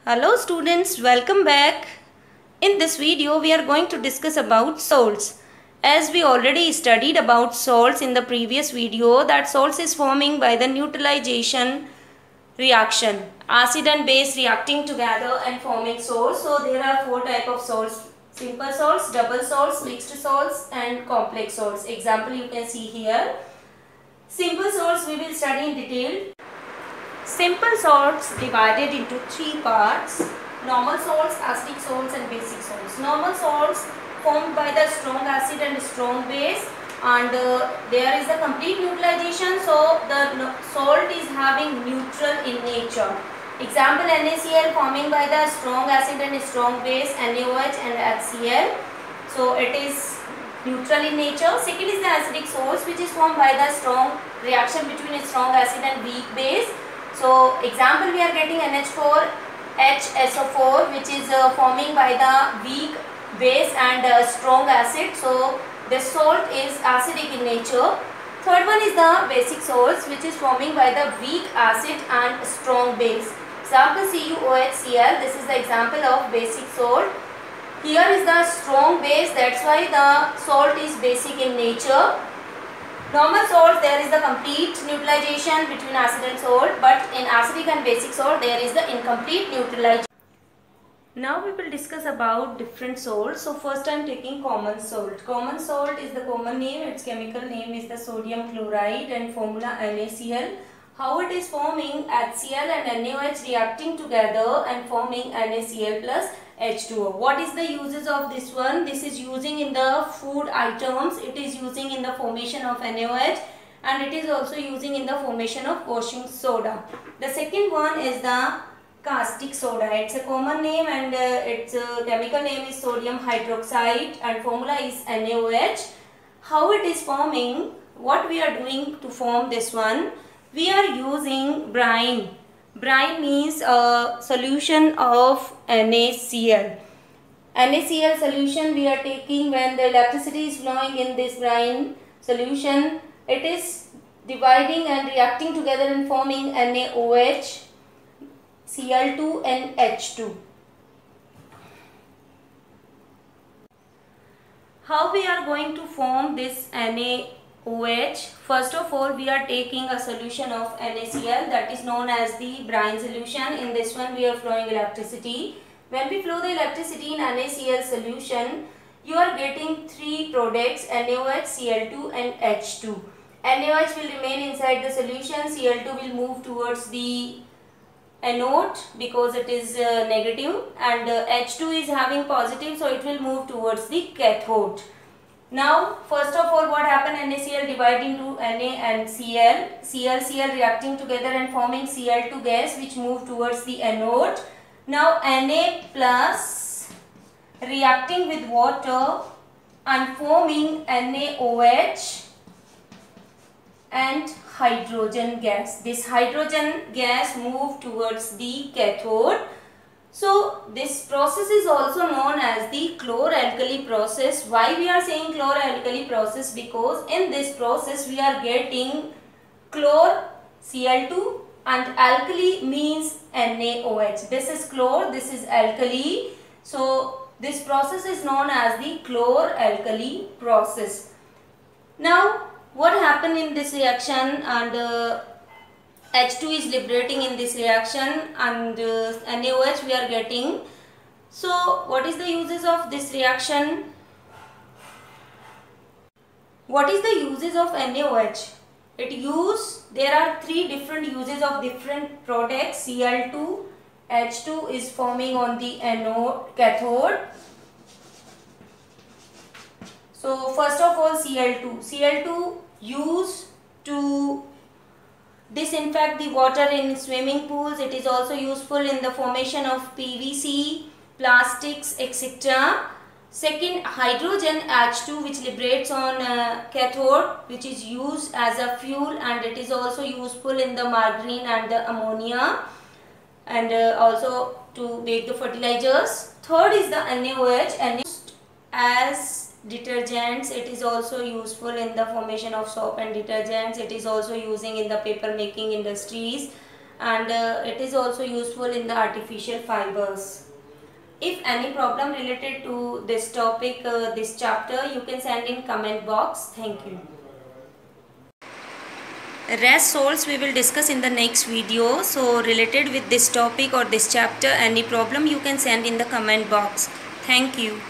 Hello students, welcome back. In this video we are going to discuss about salts. As we already studied about salts in the previous video, that salts is forming by the neutralization reaction. Acid and base reacting together and forming salts. So there are four types of salts: simple salts, double salts, mixed salts and complex salts. Example you can see here. Simple salts we will study in detail. Simple salts divided into three parts: normal salts, acidic salts and basic salts. Normal salts formed by the strong acid and strong base, and there is a complete neutralization, so the salt is having neutral in nature. Example, NaCl forming by the strong acid and strong base, NaOH and HCl. So it is neutral in nature. Second is the acidic salts, which is formed by the strong reaction between a strong acid and weak base. So example, we are getting NH4 HSO4, which is forming by the weak base and strong acid. So the salt is acidic in nature. Third one is the basic salts, which is forming by the weak acid and strong base. Example, CuOHCl. This is the example of basic salt. Here is the strong base, that's why the salt is basic in nature. Normal salt, there is the complete neutralization between acid and salt, but in acidic and basic salt there is the incomplete neutralization. Now we will discuss about different salts. So first I am taking common salt. Common salt is the common name, its chemical name is the sodium chloride and formula NaCl. How it is forming? HCl and NaOH reacting together and forming NaCl plus H2O. What is the uses of this one? This is using in the food items, it is using in the formation of NaOH, and it is also using in the formation of washing soda. The second one is the caustic soda. It's a common name and its chemical name is sodium hydroxide and formula is NaOH. How it is forming? What we are doing to form this one? We are using brine. Brine means a solution of NaCl. NaCl solution we are taking when the electricity is flowing in this brine solution. It is dividing and reacting together and forming NaOH, Cl2 and H2. How we are going to form this NaOH? First of all, we are taking a solution of NaCl, that is known as the brine solution. In this one we are flowing electricity. When we flow the electricity in NaCl solution, you are getting three products: NaOH, Cl2 and H2. NaOH will remain inside the solution, Cl2 will move towards the anode because it is negative, and H2 is having positive, so it will move towards the cathode. Now first of all, what happened? NaCl divide into Na and Cl, Cl reacting together and forming Cl2 gas, which move towards the anode. Now Na plus reacting with water and forming NaOH and hydrogen gas. This hydrogen gas move towards the cathode. So this process is also known as the chloralkali process. Why we are saying chloralkali process? Because in this process we are getting chlor, Cl2, and alkali means NaOH. This is chlor, this is alkali. So this process is known as the chloralkali process. Now what happened in this reaction? And H2 is liberating in this reaction, and NaOH we are getting. So what is the uses of this reaction? What is the uses of NaOH? There are three different uses of different products. Cl2, H2 is forming on the anode, cathode. So first of all, Cl2 used to disinfect the water in swimming pools. It is also useful in the formation of PVC, plastics, etc. Second, hydrogen H2, which liberates on cathode, which is used as a fuel, and it is also useful in the margarine and the ammonia, and also to make the fertilizers. Third is the NaOH, used as detergents. It is also useful in the formation of soap and detergents. It is also using in the paper making industries, and it is also useful in the artificial fibers. If any problem related to this topic, this chapter, you can send in comment box. Thank you. Rest salts we will discuss in the next video. So related with this topic or this chapter, any problem you can send in the comment box. Thank you.